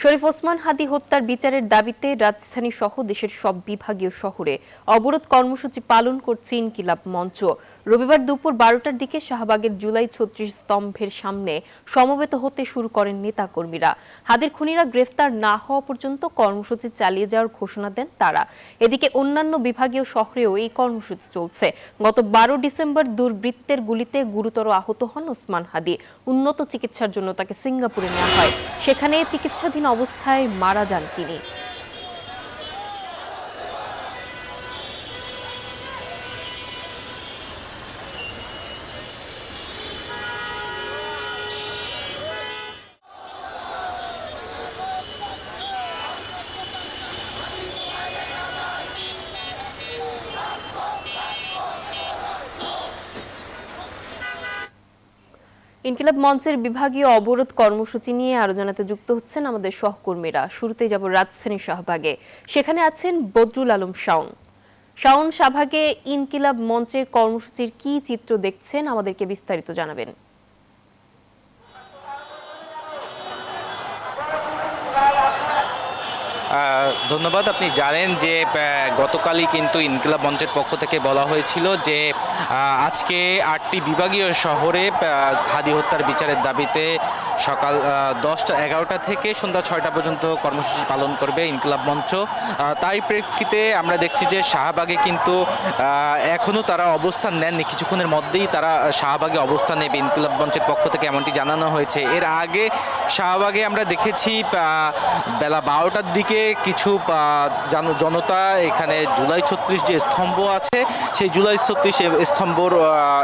শরীফ ওসমান হাদি হত্যার বিচারের দাবিতে রাজধানী সহ দেশের সব বিভাগীয় শহরে অবরোধ কর্মসূচি পালন করছে ইনকিলাব মঞ্চ। রবিবার দুপুর 12টার দিকে শাহবাগের জুলাই 36 স্তম্ভের সামনে সমবেত হতে শুরু করেন নেতাকর্মীরা। হাদির খুনিরা গ্রেফতার না হওয়া পর্যন্ত কর্মসূচি চালিয়ে যাওয়ার ঘোষণা দেন তারা। এদিকে অন্যান্য বিভাগীয় শহরেও এই কর্মসূচি চলছে। গত 12 ডিসেম্বর দুর্বৃত্তের গুলিতে গুরুতর আহত হন ওসমান হাদি। উন্নত চিকিৎসার জন্য তাকে সিঙ্গাপুরে নেওয়া হয়। সেখানে চিকিৎসাধীন অবস্থায় মারা যান তিনি। ইনকিলাব মঞ্চের বিভাগীয় অবরোধ কর্মসূচি নিয়ে আরো জানাতে যুক্ত হচ্ছেন আমাদের সহকর্মীরা। শুরুতেই যাব রাজধানী শাহবাগে, সেখানে আছেন বদরুল আলম শাওন। শাওন, শাহবাগে ইনকিলাব মঞ্চের কর্মসূচির কি চিত্র দেখছেন, আমাদেরকে বিস্তারিত জানাবেন। ধন্যবাদ। আপনি জানেন যে গতকালই কিন্তু ইনকিলাব মঞ্চের পক্ষ থেকে বলা হয়েছিল যে আজকে 8টি বিভাগীয় শহরে হাদি হত্যার বিচারের দাবিতে সকাল 10টা-11টা থেকে সন্ধ্যা 6টা পর্যন্ত কর্মসূচি পালন করবে ইনকিলাব মঞ্চ। তাই প্রেক্ষিতে আমরা দেখছি যে শাহবাগে কিন্তু এখনও তারা অবস্থান নেননি। কিছুক্ষণের মধ্যেই তারা শাহবাগে অবস্থান নেবে ইনকিলাব মঞ্চের পক্ষ থেকে, এমনটি জানানো হয়েছে। এর আগে শাহবাগে আমরা দেখেছি বেলা 12টার দিকে কিছু জনতা এখানে জুলাই 36 যে স্তম্ভ আছে সেই জুলাই 36 স্তম্ভর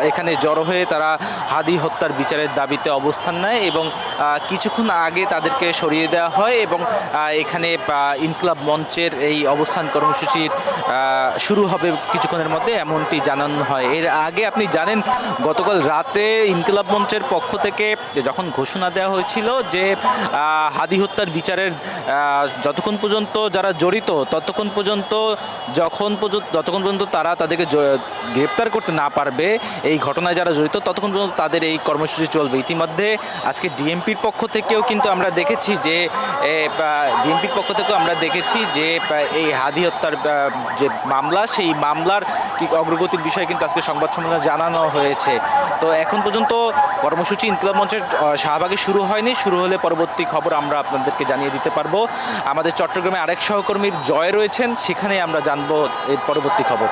এখানে জড়ো হয়ে তারা হাদি হত্যার বিচারের দাবিতে অবস্থান নেয় এবং কিছুক্ষণ আগে তাদেরকে সরিয়ে দেওয়া হয় এবং এখানে ইনকিলাব মঞ্চের এই অবস্থান কর্মসূচির শুরু হবে কিছুক্ষণের মধ্যে, এমনটি জানানো হয়। এর আগে আপনি জানেন গতকাল রাতে ইনকিলাব মঞ্চের পক্ষ থেকে যখন ঘোষণা দেওয়া হয়েছিল যে হাদি হত্যার বিচারের যতক্ষণ পর্যন্ত যারা জড়িত ততক্ষণ পর্যন্ত তারা তাদেরকে গ্রেপ্তার করতে না পারবে, এই ঘটনায় যারা জড়িত ততক্ষণ পর্যন্ত তাদের এই কর্মসূচি চলবে। ইতিমধ্যে আজকে ডিএমপির পক্ষ থেকেও কিন্তু আমরা দেখেছি যে এই হাদি হত্যার যে মামলা, সেই মামলার কি অগ্রগতির বিষয়ে কিন্তু আজকে সংবাদ সম্মেলনে জানানো হয়েছে। তো এখন পর্যন্ত কর্মসূচি ইনকিলাব মঞ্চের শাহবাগে শুরু হয়নি। শুরু হলে পরবর্তী খবর আমরা আপনাদেরকে জানিয়ে দিতে পারবো। আমাদের চট্টগ্রামে আরেক সহকর্মীর জয় রয়েছেন, সেখানে আমরা জানবো এর পরবর্তী খবর।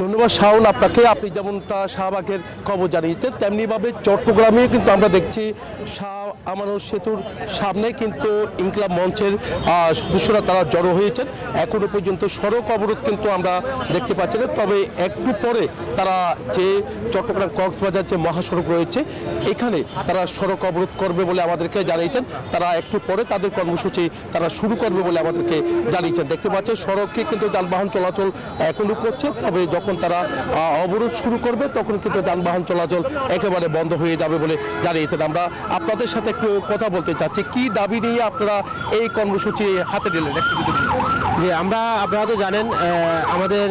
ধন্যবাদ শাওন আপনাকে। আপনি যেমনটা শাহবাগের খবর জানিয়েছেন তেমনিভাবে চট্টগ্রামে কিন্তু আমরা দেখছি শাহ আমানত সেতুর সামনে কিন্তু ইনকিলাব মঞ্চের সদস্যরা তারা জড়ো হয়েছেন। এখনো পর্যন্ত সড়ক অবরোধ কিন্তু আমরা দেখতে পাচ্ছি না, তবে একটু পরে তারা যে চট্টগ্রাম কক্সবাজার যে মহাসড়ক রয়েছে এখানে তারা সড়ক অবরোধ করবে বলে আমাদেরকে জানিয়েছেন। তারা একটু পরে তাদের কর্মসূচি তারা শুরু করবে বলে আমাদেরকে জানিয়েছেন। দেখতে পাচ্ছেন সড়কে কিন্তু যানবাহন চলাচল এখনো করছে, তবে যখন তারা অবরোধ শুরু করবে তখন কিন্তু যানবাহন চলাচল একেবারে বন্ধ হয়ে যাবে বলে জানিয়েছেন। আমরা আপনাদের সাথে একটু কথা বলতে চাচ্ছি, কি দাবি নিয়ে আপনারা এই কর্মসূচি হাতে নিলেন? যে আপনারা তো জানেন আমাদের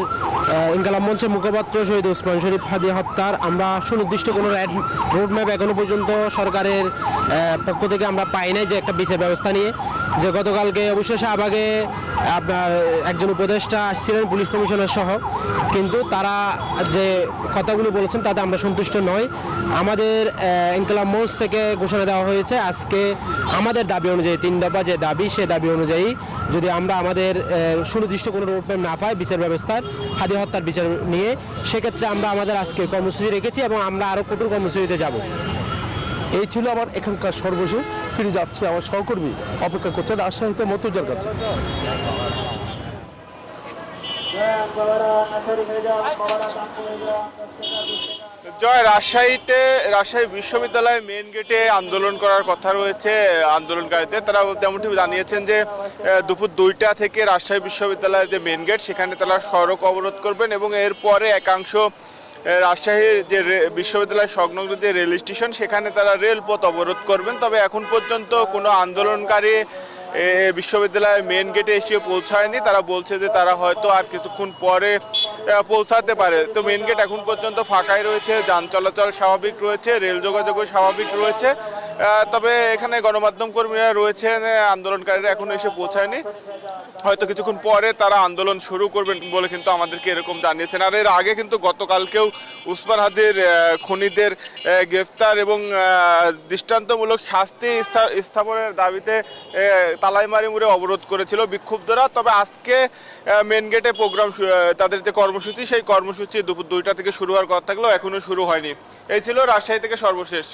ইনকিলাব মঞ্চের মুখপাত্র শহীদ ওসমান শরীফ হাদি হত্যার আমরা সুনির্দিষ্ট কোনো রোডম্যাপ এখনো পর্যন্ত সরকারের পক্ষ থেকে আমরা পাই নাই যে একটা বিচার ব্যবস্থা নিয়ে। যে গতকালকে অবশ্যই শাহবাগে আপনার একজন উপদেষ্টা আসছিলেন পুলিশ কমিশনার সহ, কিন্তু তারা যে কথাগুলো বলেছেন তাতে আমরা সন্তুষ্ট নই। আমাদের ইনকিলাব মঞ্চ থেকে ঘোষণা দেওয়া হয়েছে আজকে আমাদের দাবি অনুযায়ী 3 দফা যে দাবি, সে দাবি অনুযায়ী যদি আমরা আমাদের সুনির্দিষ্ট কোনো রোডম্যাপ না পাই বিচার ব্যবস্থার হাদি হত্যার বিচার নিয়ে, সেক্ষেত্রে আমরা আমাদের আজকে কর্মসূচি রেখেছি এবং আমরা আরও কঠোর কর্মসূচিতে যাব। এই ছিল আমার এখানকার সর্বশেষ। ফিরে যাচ্ছে আমার সহকর্মী অপেক্ষা করছেন রাজশাহীতে মতুজার কাছে। জয়, রাজশাহী বিশ্ববিদ্যালয় মেইন গেটে আন্দোলন করার কথা রয়েছে আন্দোলনকারীদের। তারা তেমনটি জানিয়েছেন যে দুপুর 2টা থেকে রাজশাহী বিশ্ববিদ্যালয়ের যে মেইন গেট সেখানে তারা সড়ক অবরোধ করবেন এবং এরপরে একাংশ রাজশাহীর যে বিশ্ববিদ্যালয় সংলগ্ন যে রেল স্টেশন সেখানে তারা রেলপথ অবরোধ করবেন। তবে এখন পর্যন্ত কোনো আন্দোলনকারী বিশ্ববিদ্যালয়ের মেইন গেটে এসে পৌঁছায়নি। তারা বলছে যে তারা হয়তো আর কিছুক্ষণ পরে পৌঁছাতে পারে। তো মেন গেট এখন পর্যন্ত ফাঁকাই রয়েছে, যান চলাচল স্বাভাবিক রয়েছে, রেল যোগাযোগও স্বাভাবিক রয়েছে। তবে এখানে গণমাধ্যম কর্মীরা রয়েছেন, আন্দোলনকারীরা এখনো এসে পৌঁছায়নি, হয়তো কিছুক্ষণ পরে তারা আন্দোলন শুরু করবেন বলে কিন্তু আমাদেরকে এরকম জানিয়েছেন। আর এর আগে কিন্তু গতকালকেও উসমান হাদির খুনিদের গ্রেফতার এবং দৃষ্টান্তমূলক শাস্তি স্থাপনের দাবিতে তালাইমারি মোড়ে অবরোধ করেছিল বিক্ষুব্ধরা। তবে আজকে মেন গেটে প্রোগ্রাম, তাদের যে কর্মসূচি, সেই কর্মসূচি দুপুর 2টা থেকে শুরু হওয়ার কথা থাকলেও এখনো শুরু হয়নি। এই ছিল রাজশাহী থেকে সর্বশেষ।